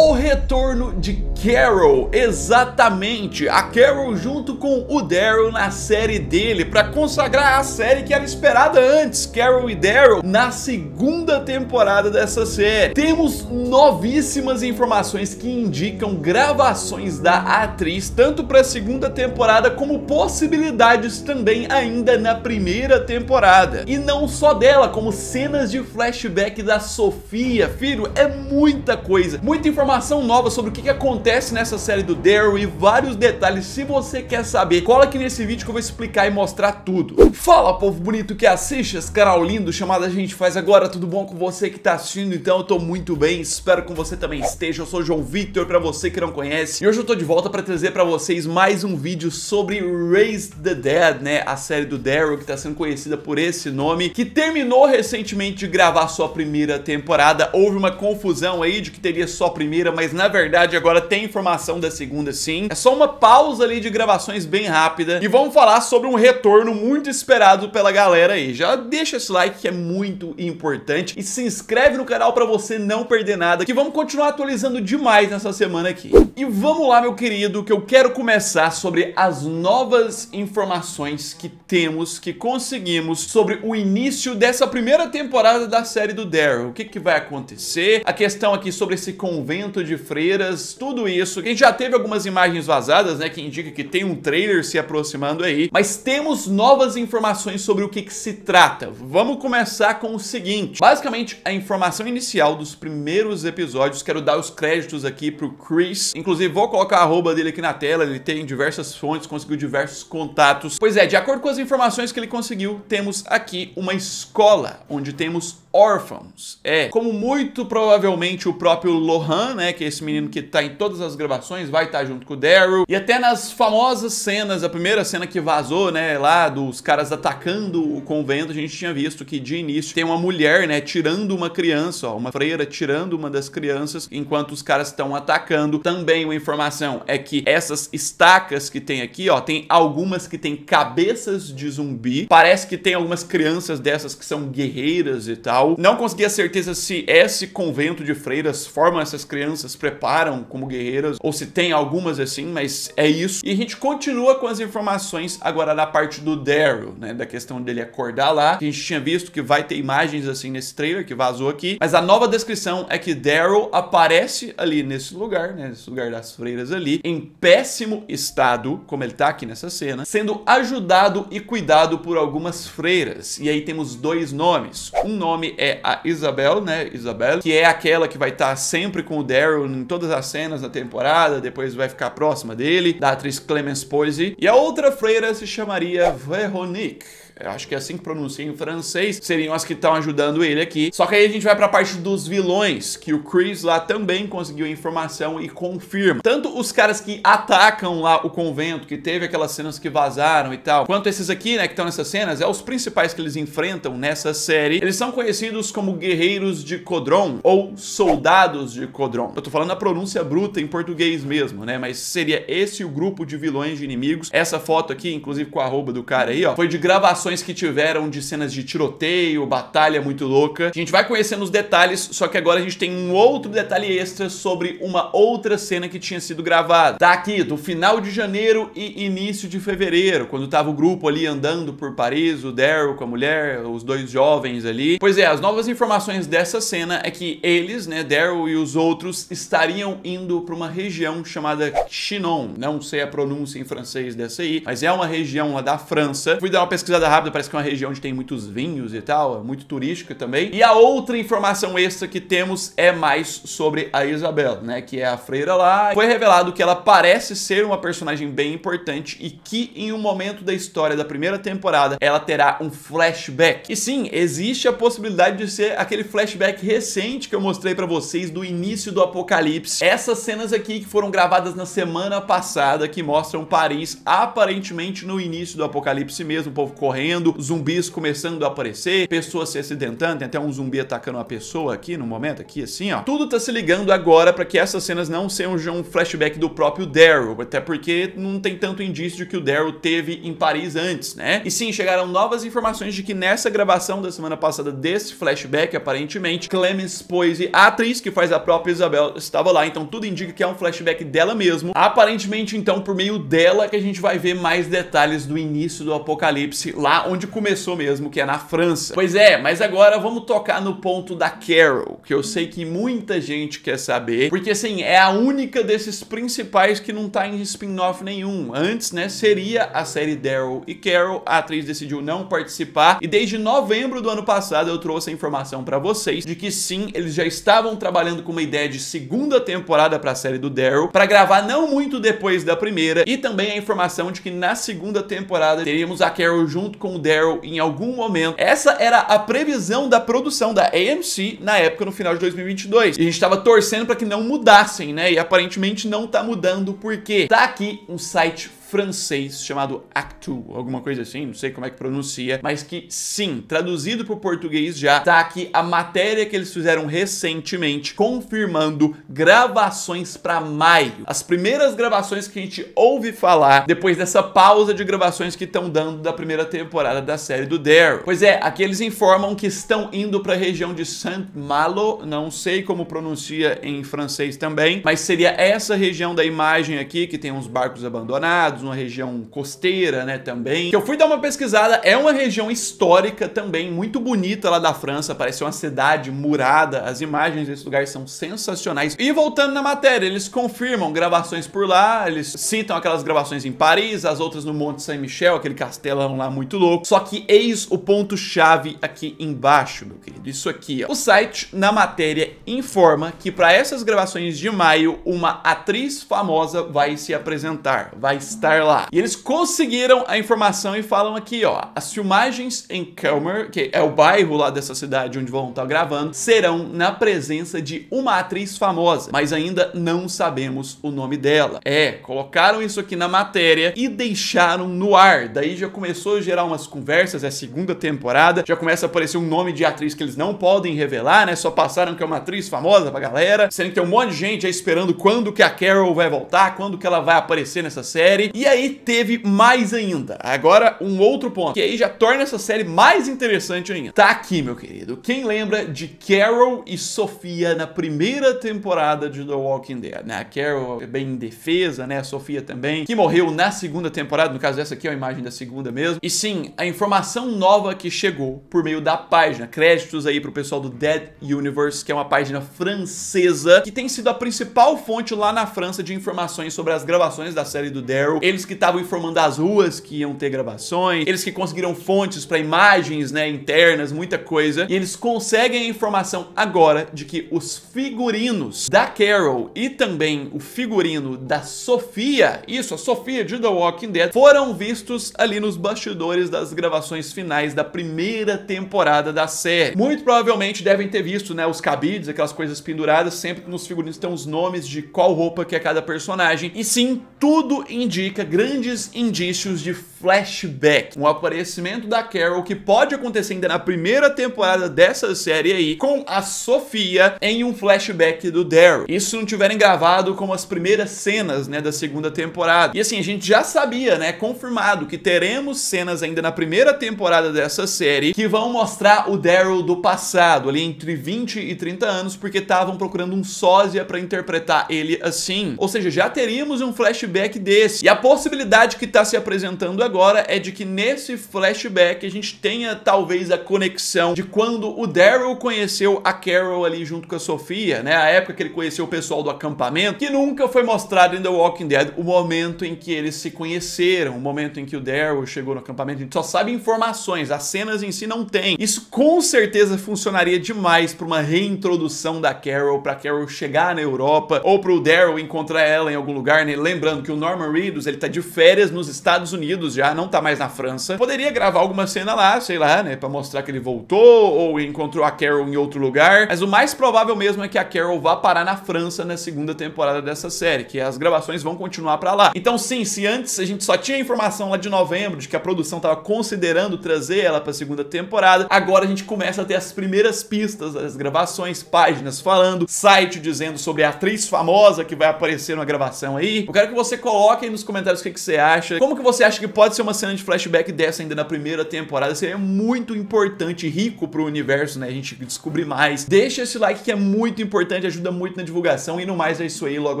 O retorno de Carol, exatamente, a Carol junto com o Daryl na série dele, para consagrar a série que era esperada antes, Carol e Daryl, na segunda temporada dessa série. Temos novíssimas informações que indicam gravações da atriz, tanto para a segunda temporada, como possibilidades também ainda na primeira temporada. E não só dela, como cenas de flashback da Sofia. Filho, é muita coisa, muita informação nova sobre o que acontece nessa série do Daryl e vários detalhes. Se você quer saber, cola aqui nesse vídeo que eu vou explicar e mostrar tudo. Fala, povo bonito que assiste esse canal lindo chamado A Gente Faz Agora, tudo bom com você que tá assistindo? Então eu tô muito bem, espero que você também esteja. Eu sou o João Victor, pra você que não conhece, e hoje eu tô de volta pra trazer pra vocês mais um vídeo sobre Raise the Dead, né, a série do Daryl, que tá sendo conhecida por esse nome, que terminou recentemente de gravar sua primeira temporada. Houve uma confusão aí de que teria só a primeira, mas na verdade agora tem informação da segunda sim. É só uma pausa ali de gravações bem rápida, e vamos falar sobre um retorno muito esperado pela galera aí. Já deixa esse like que é muito importante e se inscreve no canal pra você não perder nada, que vamos continuar atualizando demais nessa semana aqui. E vamos lá, meu querido, que eu quero começar sobre as novas informações que temos, que conseguimos sobre o início dessa primeira temporada da série do Daryl. O que vai acontecer, a questão aqui sobre esse convento de freiras, tudo isso. A gente já teve algumas imagens vazadas, né, que indica que tem um trailer se aproximando aí, mas temos novas informações sobre o que se trata. Vamos começar com o seguinte, basicamente a informação inicial dos primeiros episódios. Quero dar os créditos aqui pro Chris, inclusive vou colocar a arroba dele aqui na tela, ele tem diversas fontes, conseguiu diversos contatos. Pois é, de acordo com as informações que ele conseguiu, temos aqui uma escola, onde temos órfãos. Como muito provavelmente o próprio Lohan, né, que é esse menino que tá em todas as gravações, vai estar junto com o Daryl. E até nas famosas cenas, a primeira cena que vazou, né, lá dos caras atacando o convento, a gente tinha visto que de início tem uma mulher, né, tirando uma criança, ó, uma freira tirando uma das crianças, enquanto os caras estão atacando. Também uma informação é que essas estacas que tem aqui, ó, tem algumas que tem cabeças de zumbi. Parece que tem algumas crianças dessas que são guerreiras e tal. Não consegui a certeza se esse convento de freiras formam essas crianças, preparam como guerreiras, ou se tem algumas assim, mas é isso. E a gente continua com as informações agora da parte do Daryl, né, da questão dele acordar lá. A gente tinha visto que vai ter imagens assim nesse trailer que vazou aqui, mas a nova descrição é que Daryl aparece ali nesse lugar, né, nesse lugar das freiras ali, em péssimo estado, como ele tá aqui nessa cena, sendo ajudado e cuidado por algumas freiras. E aí temos dois nomes. Um nome é a Isabel, né, Isabel, que é aquela que vai estar sempre com o Daryl em todas as cenas da temporada, depois vai ficar próxima dele, da atriz Clemence Poise. E a outra freira se chamaria Veronique. Eu acho que é assim que pronuncia em francês, seriam as que estão ajudando ele aqui. Só que aí a gente vai pra parte dos vilões, que o Chris lá também conseguiu informação e confirma. Tanto os caras que atacam lá o convento, que teve aquelas cenas que vazaram e tal, quanto esses aqui, né, que estão nessas cenas, os principais que eles enfrentam nessa série. Eles são conhecidos como guerreiros de Codron, ou soldados de Codron. Eu tô falando a pronúncia bruta em português mesmo, né, mas seria esse o grupo de vilões, de inimigos. Essa foto aqui, inclusive com a arroba do cara aí, ó, foi de gravação que tiveram de cenas de tiroteio, batalha muito louca. A gente vai conhecendo os detalhes, só que agora a gente tem um outro detalhe extra sobre uma outra cena que tinha sido gravada. Tá aqui, do final de janeiro e início de fevereiro, quando tava o grupo ali andando por Paris, o Daryl com a mulher, os dois jovens ali. Pois é, as novas informações dessa cena é que eles, né, Daryl e os outros, estariam indo para uma região chamada Chinon. Não sei a pronúncia em francês dessa aí, mas é uma região lá da França. Fui dar uma pesquisada rápida, parece que é uma região onde tem muitos vinhos e tal, é muito turística também. E a outra informação extra que temos é mais sobre a Isabel, né, que é a freira lá. Foi revelado que ela parece ser uma personagem bem importante e que em um momento da história da primeira temporada ela terá um flashback. E sim, existe a possibilidade de ser aquele flashback recente que eu mostrei pra vocês do início do Apocalipse. Essas cenas aqui que foram gravadas na semana passada, que mostram Paris aparentemente no início do Apocalipse mesmo, o povo correndo morrendo, zumbis começando a aparecer, pessoas se acidentando, tem até um zumbi atacando uma pessoa aqui no momento, aqui assim, ó. Tudo tá se ligando agora para que essas cenas não sejam um flashback do próprio Daryl, até porque não tem tanto indício de que o Daryl teve em Paris antes, né? E sim, chegaram novas informações de que nessa gravação da semana passada desse flashback, aparentemente, Clemence Poise, a atriz que faz a própria Isabel, estava lá, então tudo indica que é um flashback dela mesmo. Aparentemente, então, por meio dela que a gente vai ver mais detalhes do início do apocalipse, lá onde começou mesmo, que é na França. Pois é, mas agora vamos tocar no ponto da Carol, que eu sei que muita gente quer saber, porque assim, é a única desses principais que não tá em spin-off nenhum. Antes, né, seria a série Daryl e Carol, a atriz decidiu não participar, e desde novembro do ano passado eu trouxe a informação pra vocês de que sim, eles já estavam trabalhando com uma ideia de segunda temporada pra série do Daryl, pra gravar não muito depois da primeira, e também a informação de que na segunda temporada teríamos a Carol junto com o Daryl em algum momento. Essa era a previsão da produção da AMC na época, no final de 2022. E a gente tava torcendo pra que não mudassem, né? E aparentemente não tá mudando, porque tá aqui um site francês chamado Actu, alguma coisa assim, não sei como é que pronuncia, mas que sim, traduzido para o português já, tá aqui a matéria que eles fizeram recentemente, confirmando gravações para maio. As primeiras gravações que a gente ouve falar depois dessa pausa de gravações que estão dando da primeira temporada da série do Daryl. Pois é, aqui eles informam que estão indo para a região de Saint-Malo, não sei como pronuncia em francês também, mas seria essa região da imagem aqui, que tem uns barcos abandonados, uma região costeira, né, também. Que eu fui dar uma pesquisada, é uma região histórica também, muito bonita lá da França, parece uma cidade murada, as imagens desse lugar são sensacionais. E voltando na matéria, eles confirmam gravações por lá, eles citam aquelas gravações em Paris, as outras no Monte Saint-Michel, aquele castelão lá muito louco. Só que eis o ponto-chave aqui embaixo, meu querido, isso aqui, ó. O site, na matéria, informa que para essas gravações de maio, uma atriz famosa vai se apresentar, vai estar lá. E eles conseguiram a informação e falam aqui, ó, as filmagens em Kelmer, que é o bairro lá dessa cidade onde vão estar gravando, serão na presença de uma atriz famosa, mas ainda não sabemos o nome dela. É, colocaram isso aqui na matéria e deixaram no ar. Daí já começou a gerar umas conversas, é a segunda temporada, já começa a aparecer um nome de atriz que eles não podem revelar, né? Só passaram que é uma atriz famosa pra galera, sendo que tem um monte de gente aí esperando quando que a Carol vai voltar, quando que ela vai aparecer nessa série. E aí teve mais ainda. Agora, um outro ponto, que aí já torna essa série mais interessante ainda. Tá aqui, meu querido. Quem lembra de Carol e Sofia na primeira temporada de The Walking Dead, né? A Carol é bem indefesa, né? A Sofia também, que morreu na segunda temporada. No caso, essa aqui é a imagem da segunda mesmo. E sim, a informação nova que chegou por meio da página, créditos aí pro pessoal do Dead Universe, que é uma página francesa, que tem sido a principal fonte lá na França de informações sobre as gravações da série do Daryl. Eles que estavam informando as ruas que iam ter gravações, eles que conseguiram fontes para imagens, né, internas, muita coisa, e eles conseguem a informação agora de que os figurinos da Carol e também o figurino da Sofia, isso, a Sofia de The Walking Dead, foram vistos ali nos bastidores das gravações finais da primeira temporada da série. Muito provavelmente devem ter visto, né, os cabides, aquelas coisas penduradas, sempre que nos figurinos tem os nomes de qual roupa que é cada personagem, e sim, tudo indica grandes indícios de flashback, um aparecimento da Carol que pode acontecer ainda na primeira temporada dessa série aí, com a Sofia em um flashback do Daryl. Isso se não tiverem gravado como as primeiras cenas, né, da segunda temporada. E assim, a gente já sabia, né, confirmado que teremos cenas ainda na primeira temporada dessa série que vão mostrar o Daryl do passado, ali entre 20 e 30 anos, porque estavam procurando um sósia para interpretar ele assim. Ou seja, já teríamos um flashback desse. E a possibilidade que tá se apresentando agora é de que nesse flashback a gente tenha talvez a conexão de quando o Daryl conheceu a Carol ali junto com a Sofia, né? A época que ele conheceu o pessoal do acampamento, que nunca foi mostrado em The Walking Dead, o momento em que eles se conheceram, o momento em que o Daryl chegou no acampamento. A gente só sabe informações, as cenas em si não tem. Isso com certeza funcionaria demais para uma reintrodução da Carol, pra Carol chegar na Europa, ou pro Daryl encontrar ela em algum lugar, né? Lembrando que o Norman Reedus, ele tá de férias nos Estados Unidos já, não tá mais na França. Poderia gravar alguma cena lá, sei lá, né, pra mostrar que ele voltou ou encontrou a Carol em outro lugar, mas o mais provável mesmo é que a Carol vá parar na França na segunda temporada dessa série, que as gravações vão continuar pra lá. Então sim, se antes a gente só tinha informação lá de novembro de que a produção tava considerando trazer ela pra segunda temporada, agora a gente começa a ter as primeiras pistas, as gravações, páginas falando, site dizendo sobre a atriz famosa que vai aparecer numa gravação aí. Eu quero que você coloque aí nos comentários o que você acha, como que você acha que pode ser uma cena de flashback dessa ainda na primeira temporada. Seria muito importante e rico pro universo, né, a gente descobrir mais. Deixa esse like que é muito importante, ajuda muito na divulgação, e no mais é isso aí, logo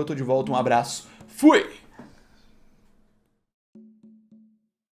eu tô de volta, um abraço, fui!